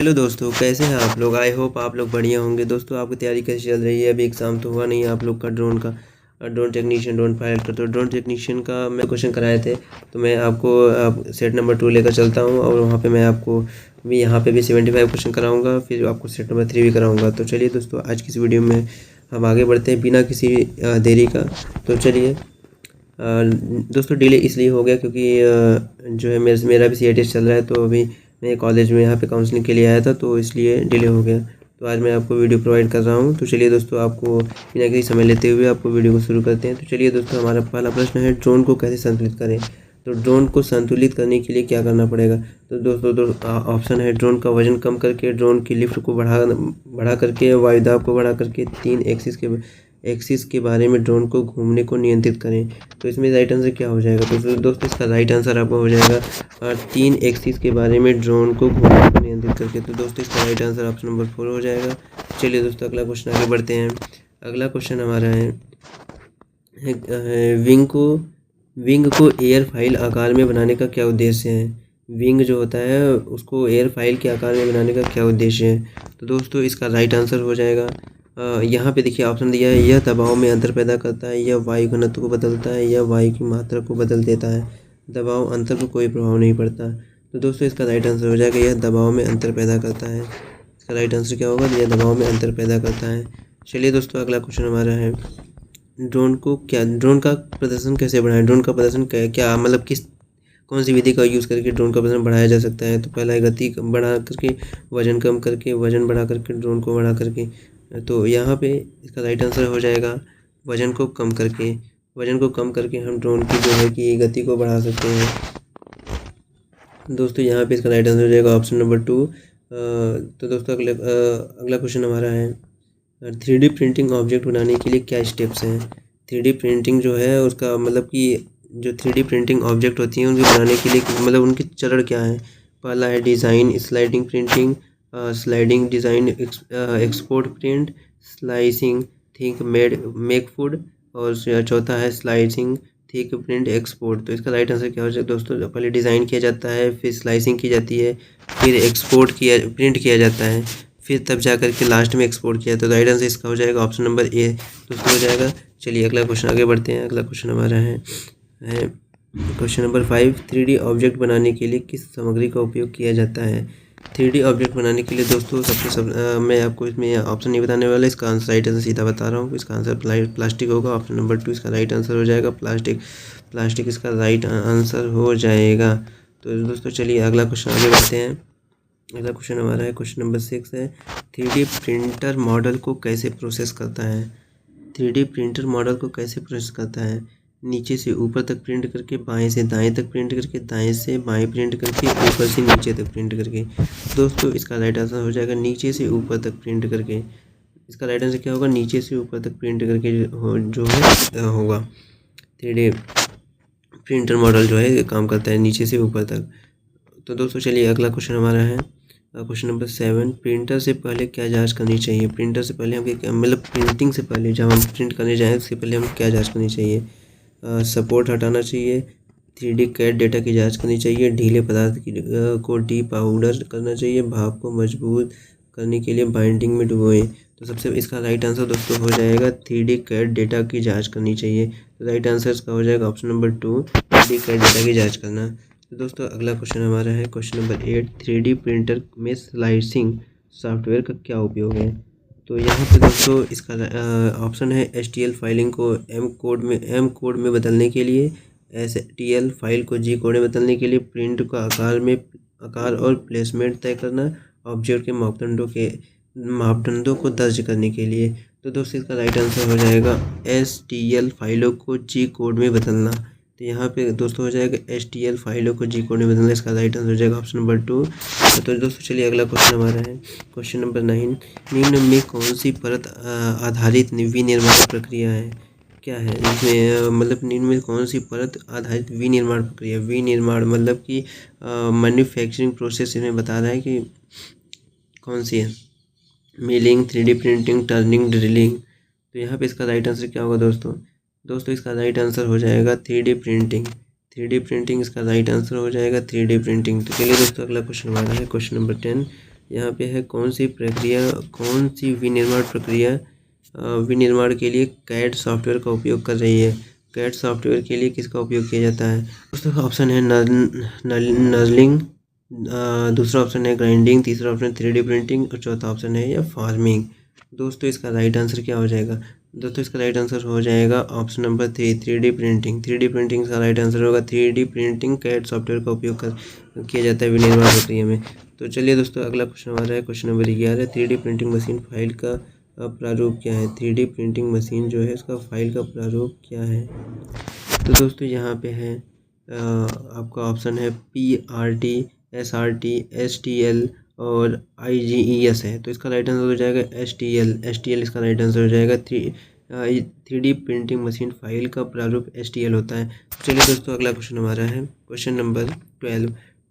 Hello दोस्तों, कैसे हैं आप लोग। आई होप आप लोग बढ़िया होंगे। दोस्तों, आपकी तैयारी कैसी चल रही है। अभी एग्ज़ाम तो हुआ नहीं है आप लोग का ड्रोन टेक्नीशियन ड्रोन पायलट का। तो ड्रोन टेक्नीशियन का मैं क्वेश्चन कराए थे, तो मैं आपको सेट नंबर 2 लेकर चलता हूं, और वहां पे मैं आपको भी यहाँ पे भी 75 क्वेश्चन कराऊंगा, फिर आपको सेट नंबर 3 भी कराऊंगा। तो चलिए दोस्तों, आज की इस वीडियो में हम आगे बढ़ते हैं बिना किसी देरी का। तो चलिए दोस्तों, डिले इसलिए हो गया क्योंकि जो है मेरा भी CA टेस्ट चल रहा है। तो अभी मैं कॉलेज में यहाँ पे काउंसलिंग के लिए आया था, तो इसलिए डिले हो गया। तो आज मैं आपको वीडियो प्रोवाइड कर रहा हूँ। तो चलिए दोस्तों, आपको बिना किसी समय लेते हुए आपको वीडियो को शुरू करते हैं। तो चलिए दोस्तों, हमारा पहला प्रश्न है, ड्रोन को कैसे संतुलित करें। तो ड्रोन को संतुलित करने के लिए क्या करना पड़ेगा। तो दोस्तों ऑप्शन है, ड्रोन का वजन कम करके, ड्रोन की लिफ्ट को बढ़ा करके, वायुदाब को बढ़ा करके, 3 एक्सिस के बारे में ड्रोन को घूमने को नियंत्रित करें। तो इसमें राइट आंसर क्या हो जाएगा। तो दोस्तों, इसका राइट आंसर आपका हो जाएगा 3 एक्सिस के बारे में ड्रोन को घूमने को नियंत्रित करके। तो दोस्तों, इसका राइट आंसर ऑप्शन नंबर 4 हो जाएगा। चलिए दोस्तों, अगला क्वेश्चन आगे बढ़ते हैं। अगला क्वेश्चन हमारा है विंग को एयर फाइल आकार में बनाने का क्या उद्देश्य है। विंग जो होता है उसको एयर फाइल के आकार में बनाने का क्या उद्देश्य है। तो दोस्तों, इसका राइट आंसर हो जाएगा यहाँ पे देखिए ऑप्शन दिया है, यह दबाव में अंतर पैदा करता है, यह वायु घनत्व को बदलता है, यह वायु की मात्रा को बदल देता है। दबाव अंतर पर कोई प्रभाव नहीं पड़ता। तो दोस्तों, इसका राइट आंसर हो जाएगा, यह दबाव में अंतर पैदा करता है। इसका राइट आंसर क्या होगा, यह दबाव में अंतर पैदा करता है। चलिए दोस्तों, अगला क्वेश्चन हमारा है, ड्रोन का प्रदर्शन कैसे बढ़ाएं। ड्रोन का प्रदर्शन क्या मतलब कौन सी विधि का यूज़ करके ड्रोन का प्रदर्शन बढ़ाया जा सकता है। तो पहला है गति बढ़ा करके, वजन कम करके, वजन बढ़ा करके, ड्रोन को बढ़ा करके। तो यहाँ पे इसका राइट आंसर हो जाएगा वजन को कम करके। वजन को कम करके हम ड्रोन की जो है कि गति को बढ़ा सकते हैं। दोस्तों, यहाँ पे इसका राइट आंसर हो जाएगा ऑप्शन नंबर 2। तो दोस्तों, अगला क्वेश्चन हमारा है, 3D प्रिंटिंग ऑब्जेक्ट बनाने के लिए क्या स्टेप्स हैं। 3D प्रिंटिंग जो है उसका मतलब कि जो 3D प्रिंटिंग ऑब्जेक्ट होती हैं उनको बनाने के लिए मतलब उनके चरण क्या है। पहला है design, sliding printing, sliding design, export print, slicing, think make food, और चौथा है स्लाइसिंग थिक प्रिंट एक्सपोर्ट। तो इसका राइट आंसर क्या हो जाएगा दोस्तों, पहले डिज़ाइन किया जाता है, फिर स्लाइसिंग की जाती है, फिर प्रिंट किया जाता है, फिर तब जा कर के लास्ट में एक्सपोर्ट किया। तो राइट आंसर इसका हो जाएगा ऑप्शन नंबर ए दोस्तों हो जाएगा। चलिए अगला क्वेश्चन आगे बढ़ते हैं। अगला क्वेश्चन हमारा है क्वेश्चन नंबर 5, 3D ऑब्जेक्ट बनाने के लिए किस सामग्री का उपयोग किया जाता है। 3D ऑब्जेक्ट बनाने के लिए दोस्तों मैं आपको इसमें ऑप्शन नहीं बताने वाला, इसका आंसर राइट आंसर सीधा बता रहा हूँ। इसका आंसर प्लास्टिक होगा। ऑप्शन नंबर 2 इसका राइट आंसर हो जाएगा, प्लास्टिक इसका राइट आंसर हो जाएगा। तो दोस्तों, चलिए अगला क्वेश्चन आगे बढ़ते हैं। अगला क्वेश्चन हमारा है क्वेश्चन नंबर 6 है, 3D प्रिंटर मॉडल को कैसे प्रोसेस करता है। 3D प्रिंटर मॉडल को कैसे प्रोसेस करता है, नीचे से ऊपर तक प्रिंट करके, बाएं से दाएं तक प्रिंट करके, दाएं से बाएं प्रिंट करके, ऊपर से नीचे तक प्रिंट करके। दोस्तों, इसका राइट आंसर हो जाएगा नीचे से ऊपर तक प्रिंट करके। इसका राइट आंसर क्या होगा, नीचे से ऊपर तक प्रिंट करके जो है होगा। 3D प्रिंटर मॉडल जो है काम करता है नीचे से ऊपर तक। तो दोस्तों, चलिए अगला क्वेश्चन हमारा है क्वेश्चन नंबर 7, प्रिंटर से पहले क्या जांच करनी चाहिए। प्रिंटर से पहले हम मतलब प्रिंटिंग से पहले जब हम प्रिंट करने जाएँ उससे पहले हम क्या जांच करनी चाहिए। सपोर्ट हटाना चाहिए, 3D कैड डेटा की जांच करनी चाहिए, ढीले पदार्थ को डी पाउडर करना चाहिए, भाप को मजबूत करने के लिए बाइंडिंग में डुबोएं। तो सबसे इसका राइट आंसर दोस्तों हो जाएगा 3D कैड डेटा की जांच करनी चाहिए। तो राइट आंसर इसका हो जाएगा option number 2, 3D CAD data की जांच करना। तो दोस्तों, अगला क्वेश्चन हमारा है क्वेश्चन नंबर 8, 3D प्रिंटर में स्लाइसिंग सॉफ्टवेयर का क्या उपयोग है। तो यहाँ पे दोस्तों इसका ऑप्शन है, STL फाइलिंग को M कोड में बदलने के लिए, STL फाइल को G कोड में बदलने के लिए, प्रिंट का आकार और प्लेसमेंट तय करना, ऑब्जेक्ट के मापदंडों को दर्ज करने के लिए। तो दोस्तों, इसका राइट आंसर हो जाएगा STL फाइलों को G कोड में बदलना। तो यहाँ पे दोस्तों हो जाएगा STL फाइलों को G कोड में बदलना। इसका राइट आंसर हो जाएगा ऑप्शन नंबर 2। तो दोस्तों, चलिए अगला क्वेश्चन हमारा है क्वेश्चन नंबर 9, निम्न में कौन सी परत आधारित विनिर्माण प्रक्रिया है। क्या है इसमें मतलब निम्न में कौन सी परत आधारित विनिर्माण प्रक्रिया। विनिर्माण मतलब कि मैन्युफैक्चरिंग प्रोसेस इन्हें बता रहा है कि कौन सी है, milling, 3D printing, turning, drilling. तो यहाँ पे इसका राइट आंसर क्या होगा दोस्तों, इसका राइट आंसर हो जाएगा 3D प्रिंटिंग। 3D प्रिंटिंग इसका राइट आंसर हो जाएगा 3D प्रिंटिंग। तो चलिए दोस्तों, अगला क्वेश्चन हमारा है क्वेश्चन नंबर 10, यहाँ पे है कौन सी विनिर्माण प्रक्रिया विनिर्माण के लिए कैड सॉफ्टवेयर का उपयोग कर रही है। कैड सॉफ्टवेयर के लिए किसका उपयोग किया जाता है। दोस्तों ऑप्शन है नजलिंग, दूसरा ऑप्शन है ग्राइंडिंग, तीसरा ऑप्शन 3D प्रिंटिंग और चौथा ऑप्शन है या फार्मिंग। दोस्तों इसका राइट आंसर क्या हो जाएगा। दोस्तों इसका राइट आंसर हो जाएगा option number 3D printing. 3D printing का राइट आंसर होगा। 3D प्रिंटिंग कैड सॉफ्टवेयर का उपयोग किया जाता है विनिर्माण प्रक्रिया में। तो चलिए दोस्तों अगला क्वेश्चन हमारा है question number 11। 3D printing machine file का प्रारूप क्या है। 3D प्रिंटिंग मशीन जो है उसका फाइल का प्रारूप क्या है। तो दोस्तों यहाँ पे है आपका ऑप्शन है PRT, SRT, STL और IGES है। तो इसका राइट आंसर हो जाएगा STL इसका राइट आंसर हो जाएगा। 3D प्रिंटिंग मशीन फाइल का प्रारूप STL होता है। चलिए दोस्तों अगला क्वेश्चन हमारा है क्वेश्चन नंबर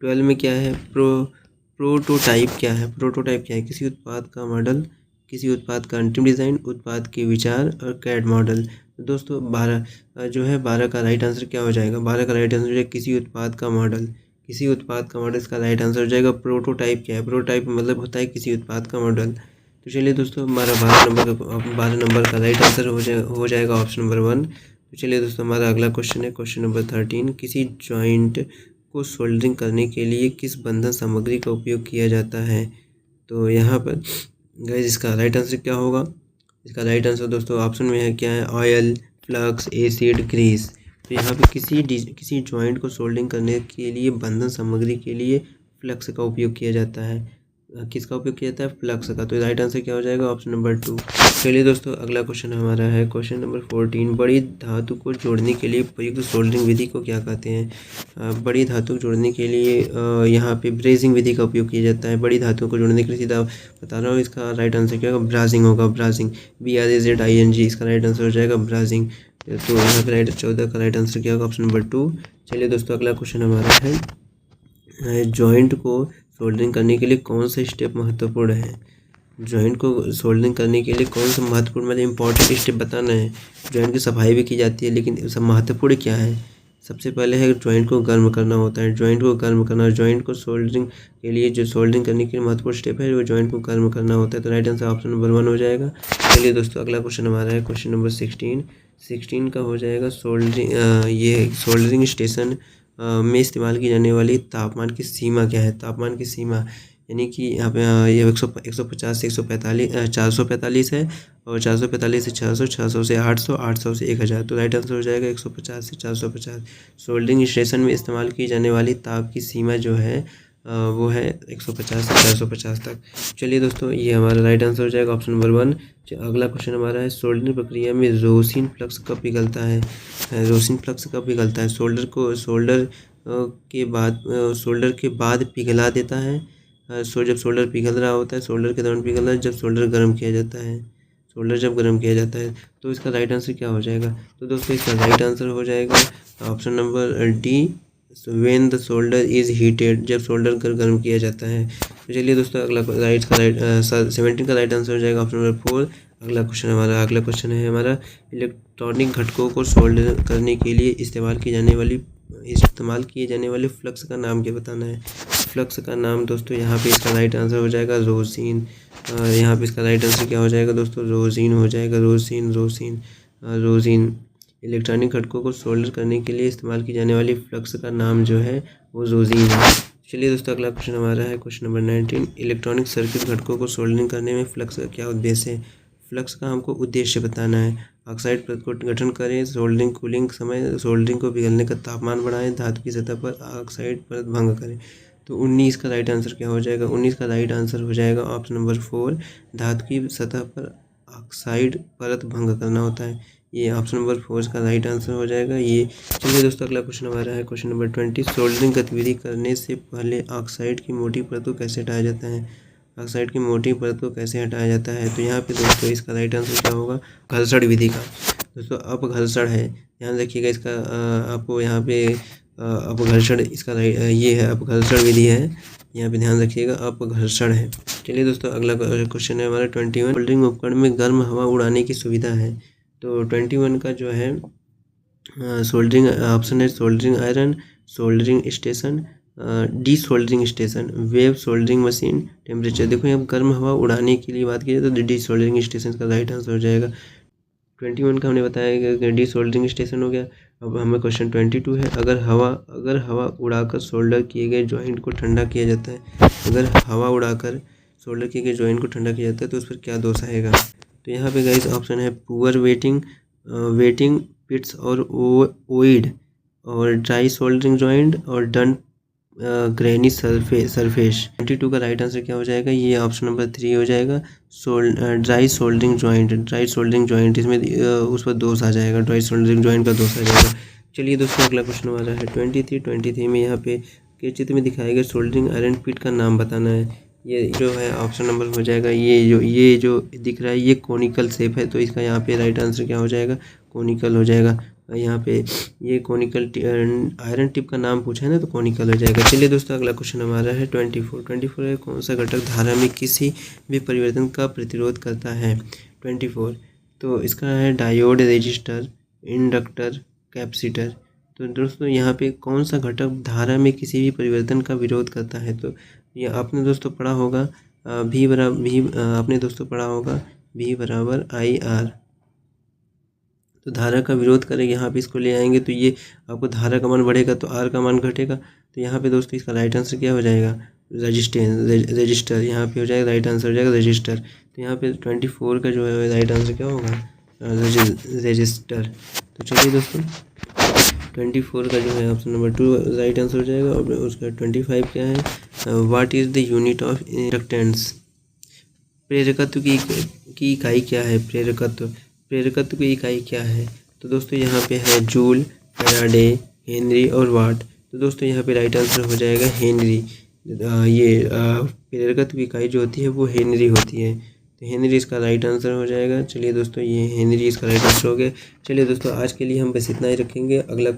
12 में क्या है प्रोटोटाइप क्या है। प्रोटोटाइप क्या है। किसी उत्पाद का मॉडल, किसी उत्पाद का अंतिम डिज़ाइन, उत्पाद के विचार और कैड मॉडल। तो दोस्तों 12 का राइट आंसर क्या हो जाएगा। 12 का राइट आंसर हो जाएगा किसी उत्पाद का मॉडल। किसी उत्पाद का मॉडल इसका राइट आंसर हो जाएगा। प्रोटोटाइप क्या है। प्रोटोटाइप मतलब होता है किसी उत्पाद का मॉडल। तो चलिए दोस्तों हमारा 12 नंबर का राइट आंसर हो जाएगा ऑप्शन नंबर 1। तो चलिए दोस्तों हमारा अगला क्वेश्चन है क्वेश्चन नंबर 13। किसी जॉइंट को सोल्डरिंग करने के लिए किस बंधन सामग्री का उपयोग किया जाता है। तो यहाँ पर गाइस इसका राइट आंसर क्या होगा। इसका राइट आंसर दोस्तों ऑप्शन में है क्या है ऑयल, फ्लक्स, एसिड, ग्रीस। तो यहाँ पे किसी जॉइंट को सोल्डरिंग करने के लिए बंधन सामग्री के लिए फ्लक्स का उपयोग किया जाता है। किसका उपयोग किया जाता है फ्लक्स का। तो राइट आंसर क्या हो जाएगा ऑप्शन नंबर 2। चलिए दोस्तों अगला क्वेश्चन हमारा है क्वेश्चन नंबर 14। बड़ी धातु को जोड़ने के लिए प्रयुक्त सोल्डरिंग विधि को क्या कहते हैं। बड़ी धातु जोड़ने के लिए यहाँ पे ब्रेजिंग विधि का उपयोग किया जाता है। बड़ी धातु को जोड़ने के लिए सीधा बता रहा हूँ इसका राइट आंसर क्या होगा ब्राजिंग होगा। ब्राजिंग BRAZING इसका राइट आंसर हो जाएगा ब्राजिंग। तो यहाँ पे 14 का राइट आंसर क्या होगा ऑप्शन नंबर 2। चलिए दोस्तों अगला क्वेश्चन हमारा है जॉइंट को सोल्डरिंग करने के लिए कौन से स्टेप महत्वपूर्ण है। जॉइंट को सोल्डरिंग करने के लिए कौन सा महत्वपूर्ण मतलब इंपॉर्टेंट स्टेप बताना है। जॉइंट की सफाई भी की जाती है लेकिन सब महत्वपूर्ण क्या है। सबसे पहले है जॉइंट को गर्म करना होता है। जॉइंट को गर्म करना, जॉइंट को सोल्डरिंग के लिए जो सोल्डरिंग करने के लिए महत्वपूर्ण स्टेप है वो जॉइंट को गर्म करना होता है। तो राइट आंसर ऑप्शन नंबर 1 हो जाएगा। चलिए दोस्तों अगला क्वेश्चन हमारा है क्वेश्चन नंबर 16 का हो जाएगा सोल्डरिंग स्टेशन में इस्तेमाल की जाने वाली तापमान की सीमा क्या है। तापमान की सीमा यानी कि यहाँ पे ये 150 से 145 445 है और 445 से 600, 600 से 800, 800 से 1000। तो राइट आंसर हो जाएगा 150 से 450। सोल्डरिंग स्टेशन में इस्तेमाल की जाने वाली ताप की सीमा जो है वो है 150 से 450 तक। चलिए दोस्तों ये हमारा राइट आंसर हो जाएगा ऑप्शन नंबर 1। अगला क्वेश्चन हमारा है सोल्डरिंग प्रक्रिया में रोसिन फ्लक्स कब पिघलता है। रोसिन फ्लक्स कब पिघलता है। सोल्डर के बाद पिघला देता है। जब सोल्डर पिघल रहा होता है, सोल्डर के दौरान पिघल रहा है, जब सोल्डर गर्म किया जाता है। सोल्डर जब गर्म किया जाता है तो इसका राइट आंसर क्या हो जाएगा। तो दोस्तों इसका राइट आंसर हो जाएगा option number D when the solder is heated, जब सोल्डर गर्म किया जाता है। तो चलिए दोस्तों अगला 17 का राइट आंसर हो जाएगा ऑप्शन नंबर 4। अगला क्वेश्चन है हमारा इलेक्ट्रॉनिक घटकों को सोल्डर करने के लिए इस्तेमाल किए जाने वाले फ्लक्स का नाम क्या बताना है। फ्लक्स का नाम दोस्तों यहाँ पे इसका राइट आंसर हो जाएगा रोसिन। यहाँ पे इसका राइट आंसर क्या हो जाएगा दोस्तों रोसिन हो जाएगा। रोसिन इलेक्ट्रॉनिक घटकों को सोल्डर करने के लिए इस्तेमाल की जाने वाली फ्लक्स का नाम जो है वो रोसिन है। चलिए दोस्तों अगला क्वेश्चन हमारा है क्वेश्चन नंबर 19। इलेक्ट्रॉनिक सर्किट घटकों को सोल्डरिंग करने में फ्लक्स का क्या उद्देश्य है। फ्लक्स का हमको उद्देश्य बताना है। ऑक्साइड परत को गठन करें, सोल्डरिंग कूलिंग समय सोल्डरिंग को पिघलने का तापमान बढ़ाएं, धातु की सतह पर ऑक्साइड परत भंग करें। तो 19 का राइट आंसर क्या हो जाएगा। 19 का राइट आंसर हो जाएगा ऑप्शन नंबर 4 धातु की सतह पर ऑक्साइड परत भंग करना होता है। ये ऑप्शन नंबर 4 का राइट आंसर हो जाएगा ये। चलिए दोस्तों अगला क्वेश्चन हमारा है क्वेश्चन नंबर 20। सोल्डरिंग गतिविधि करने से पहले ऑक्साइड की मोटी परत को कैसे हटाया जाता है। ऑक्साइड की मोटी परत को कैसे हटाया जाता है। तो यहाँ पे दोस्तों इसका राइट आंसर क्या होगा घर्षण विधि का। दोस्तों अपघर्षण है, ध्यान रखिएगा इसका आपको यहाँ पे अपघर्षण इसका ये है अपघर्षण विधि है, यहाँ पे ध्यान रखिएगा अपघर्षण है। चलिए दोस्तों अगला क्वेश्चन है हमारा 21। सोल्डरिंग उपकरण में गर्म हवा उड़ाने की सुविधा है। तो 21 का जो है सोल्डरिंग ऑप्शन है soldering iron, soldering station, D soldering station, web soldering machine, temperature. देखो यहाँ गर्म हवा उड़ाने के लिए बात की जाए तो डी सोल्डरिंग स्टेशन का राइट आंसर हो जाएगा। 21 का हमने बताया कि डी सोल्डरिंग स्टेशन हो गया। अब हमें क्वेश्चन 22 है, अगर हवा उड़ाकर सोल्डर किए गए जॉइंट को ठंडा किया जाता है, अगर हवा उड़ाकर सोल्डर किए गए जॉइंट को ठंडा किया जाता है तो उस पर क्या दोष आएगा। तो यहाँ पे गाइस ऑप्शन है पुअर वेटिंग पिट्स और ओइड, और ड्राई सोल्डरिंग जॉइंट, और डन ग्रेनी सरफेस। 22 का राइट आंसर क्या हो जाएगा, ये ऑप्शन नंबर 3 हो जाएगा, ड्राई सोल्डरिंग जॉइंट। इसमें उस पर दोष आ जाएगा, ड्राई सोल्डरिंग जॉइंट का दोष आ जाएगा। चलिए दोस्तों अगला क्वेश्चन हमारा है 23 में यहाँ पे के चित्र में दिखाया गया सोल्डरिंग आयरन पिट का नाम बताना है। ये जो है ऑप्शन नंबर हो जाएगा, ये जो दिख रहा है ये कोनिकल शेप है, तो इसका यहाँ पे राइट आंसर क्या हो जाएगा, कोनिकल हो जाएगा। यहाँ पे ये कोनिकल आयरन टिप का नाम पूछा है ना, तो कोनिकल हो जाएगा। चलिए दोस्तों अगला क्वेश्चन हमारा है 24 है, कौन सा घटक धारा में किसी भी परिवर्तन का प्रतिरोध करता है। 24 तो इसका है डायोड, रेजिस्टर, इंडक्टर, कैपेसिटर। तो दोस्तों यहाँ पे कौन सा घटक धारा में किसी भी परिवर्तन का विरोध करता है, तो ये आपने दोस्तों पढ़ा होगा V बराबर IR। तो धारा का विरोध करेंगे, यहाँ पे इसको ले आएंगे तो ये आपको धारा का मान बढ़ेगा तो R का मान घटेगा। तो यहाँ पे दोस्तों इसका राइट आंसर क्या हो जाएगा, रजिस्टर। यहाँ पे हो जाएगा राइट आंसर हो जाएगा रजिस्टर। तो यहाँ पे 24 का जो है राइट आंसर क्या होगा, रजिस्टर। तो चलिए दोस्तों 24 का जो है ऑप्शन नंबर 2 राइट आंसर हो जाएगा। और उसका 25 क्या है, what is the unit of inductance. प्रेरकत्व की इकाई क्या है, प्रेरकत्व की इकाई क्या है। तो दोस्तों यहाँ पे है जूल, फैराडे, हेनरी और वाट। तो दोस्तों यहाँ पे राइट आंसर हो जाएगा हेनरी। ये प्रेरकत्व की इकाई जो होती है वो हेनरी होती है, तो हेनरी इसका राइट आंसर हो जाएगा। चलिए दोस्तों ये हेनरी इसका राइट आंसर हो गया। चलिए दोस्तों आज के लिए हम बस इतना ही रखेंगे। अगला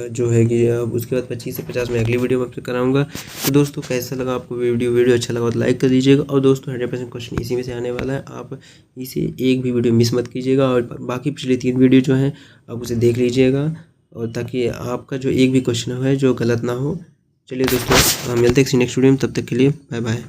जो है कि अब उसके बाद 25 से 50 में अगली वीडियो में अपलोड कराऊंगा। तो दोस्तों कैसा लगा आपको वीडियो अच्छा लगा तो लाइक कर दीजिएगा। और दोस्तों 100% क्वेश्चन इसी में से आने वाला है, आप इसे एक भी वीडियो मिस मत कीजिएगा। और बाकी पिछले 3 वीडियो जो हैं आप उसे देख लीजिएगा, और ताकि आपका जो एक भी क्वेश्चन है जो गलत ना हो। चलिए दोस्तों मिलते हैं किसी नेक्स्ट वीडियो में, तब तक के लिए बाय बाय।